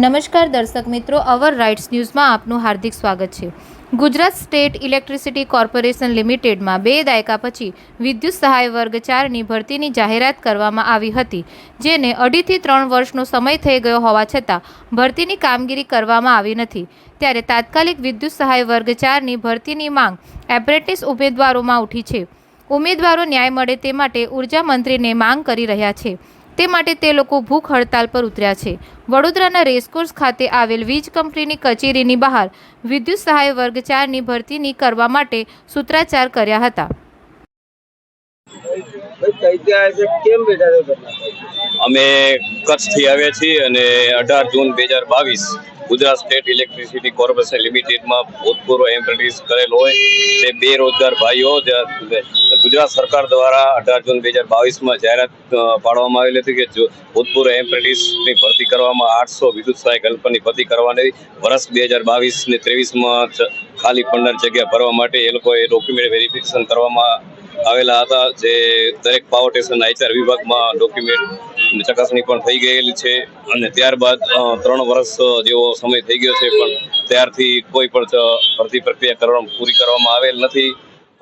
નમસ્કાર દર્શક મિત્રો, અવર રાઇટ્સ ન્યૂઝમાં આપનું હાર્દિક સ્વાગત છે। ગુજરાત સ્ટેટ ઇલેક્ટ્રિસિટી કોર્પોરેશન લિમિટેડમાં 2 દાયકા પછી વિદ્યુત સહાય વર્ગ 4ની ભરતીની જાહેરાત કરવામાં આવી હતી, જેને 2.5 થી 3 વર્ષનો સમય થઈ ગયો હોવા છતાં ભરતીની કામગીરી કરવામાં આવી નથી। ત્યારે તાત્કાલિક વિદ્યુત સહાય વર્ગ 4ની ભરતીની માંગ એપ્રેન્ટિસ ઉમેદવારોમાં ઉઠી છે। ઉમેદવારો ન્યાય મળે તે માટે ઉર્જા મંત્રીને માંગ કરી રહ્યા છે। તે માટે તે લોકો ભૂખ હડતાલ પર ઉતર્યા છે। વડોદરાના રેસકોર્સ ખાતે આવેલ વીજ કંપનીની કચેરીની બહાર વિદ્યુત સહાય વર્ગ 4ની ભરતીની કરવા માટે સૂત્રાચાર કર્યા હતા। અમે કચ્છથી આવ્યા છીએ અને 18 જૂન 2022 ગુજરાત સ્ટેટ ઇલેક્ટ્રિસિટી કોર્પોરેશન લિમિટેડમાં ભૂતપૂર્વ એપ્રેન્ટિસ કરેલ હોય તે બેરોજગાર ભાઈઓ ગુજરાત સરકાર દ્વારા 18 જૂન 2022માં જાહેરાત પાડવામાં આવેલી હતી કે ભૂતપૂર્વ એપ્રેન્ટિસની ભરતી કરવામાં 800 વિદ્યુત સહાયક હેલ્પરની ભરતી કરવાની વર્ષ 2022 ને 23માં ખાલી 15 જગ્યા ભરવા માટે એ લોકોએ ડોક્યુમેન્ટ વેરિફિકેશન કરવામાં આવેલા હતા, જે દરેક પાવર સ્ટેશન આઈચાર વિભાગમાં ડોક્યુમેન્ટ ચકાસણી પણ થઈ ગયેલી છે અને ત્યારબાદ 3 વર્ષ જેવો સમય થઈ ગયો છે, પણ ત્યારથી કોઈ પણ ભરતી પ્રક્રિયા પૂરી કરવામાં આવેલ નથી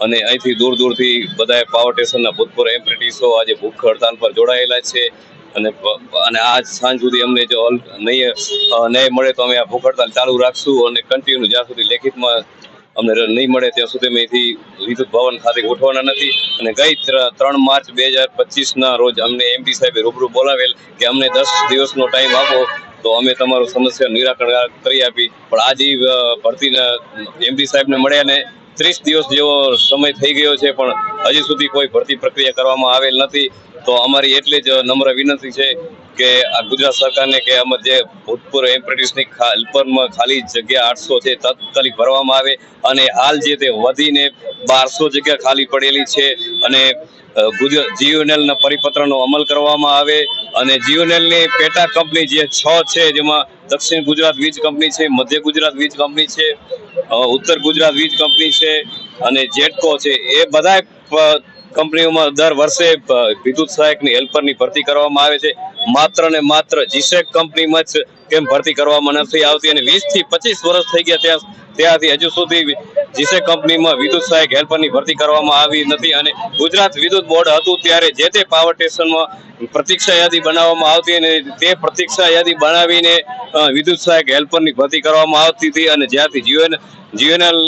અને અહીંથી દૂરથી બધા પાવર સ્ટેશનના ભૂતપૂર્વ એપ્રેન્ટિસો આજે ભૂખ હડતાલ પર જોડાયેલા છે અને આજ સાંજ સુધી અમને જો ન્યાય મળે તો અમે આ ભૂખ હડતાલ ચાલુ રાખશું અને કન્ટિન્યુ જ્યાં સુધી લેખિતમાં અમને નહીં મળે ત્યાં સુધી અમે અહીંથી વિદ્યુત ભવન ખાતે ગોઠવાના નથી। અને ગઈ 3 માર્ચ 2025ના રોજ અમને એમડી સાહેબે રૂબરૂ બોલાવેલ કે અમને 10 દિવસનો ટાઈમ આપો તો અમે તમારું સમસ્યા નિરાકરણ કરી આપી, પણ આજે ભરતીના એમડી સાહેબને મળ્યા ને 30 દિવસ જેવો સમય થઈ ગયો છે, પણ હજી સુધી કોઈ ભરતી પ્રક્રિયા કરવામાં આવેલ નથી। તો અમારી એટલી જ નમ્ર વિનંતી છે કે આ ગુજરાત સરકારને કે અમારે જે ભૂતપૂર્વ એપ્રેન્ટિસની હેલ્પરમાં ખાલી જગ્યા 800 છે તાત્કાલિક ભરવામાં આવે અને હાલ જે તે વધીને 1200 જગ્યા ખાલી પડેલી છે અને જીયુએનએલના પરિપત્રનો અમલ કરવામાં આવે અને જીયુએનએલની પેટા કંપની જે 6 છે, જેમાં દક્ષિણ ગુજરાત વીજ કંપની છે, મધ્ય ગુજરાત વીજ કંપની છે, ઉત્તર ગુજરાત વીજ કંપની છે અને જેટકો છે, એ બધા કંપનીઓમાં દર વર્ષે વિદ્યુત સહાયકની હેલ્પરની ભરતી કરવામાં આવે છે। માત્ર ને માત્ર જીસેક કંપનીમાં જ કેમ ભરતી કરવામાં નથી આવતી અને 20 થી 25 વર્ષ થઈ ગયા ત્યાંથી હજુ સુધી જીસેક કંપનીમાં વિદ્યુત સહાયક હેલ્પરની ભરતી કરવામાં આવી નથી અને ગુજરાત વિદ્યુત બોર્ડ હતું ત્યારે જે તે પાવર સ્ટેશનમાં પ્રતીક્ષા યાદી બનાવવામાં આવતી અને તે પ્રતીક્ષા યાદી બનાવીને વિદ્યુત સહાયક હેલ્પરની ભરતી કરવામાં આવતી હતી અને જ્યાંથી જીયુએનએલ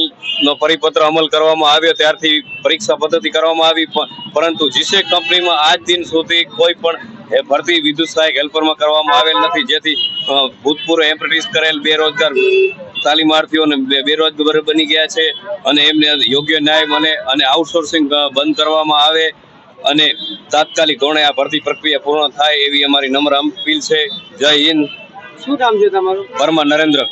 નો પરિપત્ર અમલ કરવામાં આવ્યો ત્યારથી પરીક્ષા પદ્ધતિ કરવામાં આવી, પરંતુ જીસેક કંપનીમાં આજ દિન સુધી કોઈ પણ ભરતી વિદ્યુત સહાયક હેલ્પરમાં કરવામાં આવેલ નથી, જેથી ભૂતપૂર્વ એપ્રેન્ટિસ કરેલ બેરોજગાર તાલીમાર્થીઓને બેરોજગાર બની ગયા છે અને એમને યોગ્ય ન્યાય મળે અને આઉટસોર્સિંગ બંધ કરવામાં આવે અને તાત્કાલિક ધોરણે આ ભરતી પ્રક્રિયા પૂર્ણ થાય એવી અમારી નમ્ર અપીલ છે। જય હિન્દ। શું નામ છે તમારું? પરમાર નરેન્દ્ર।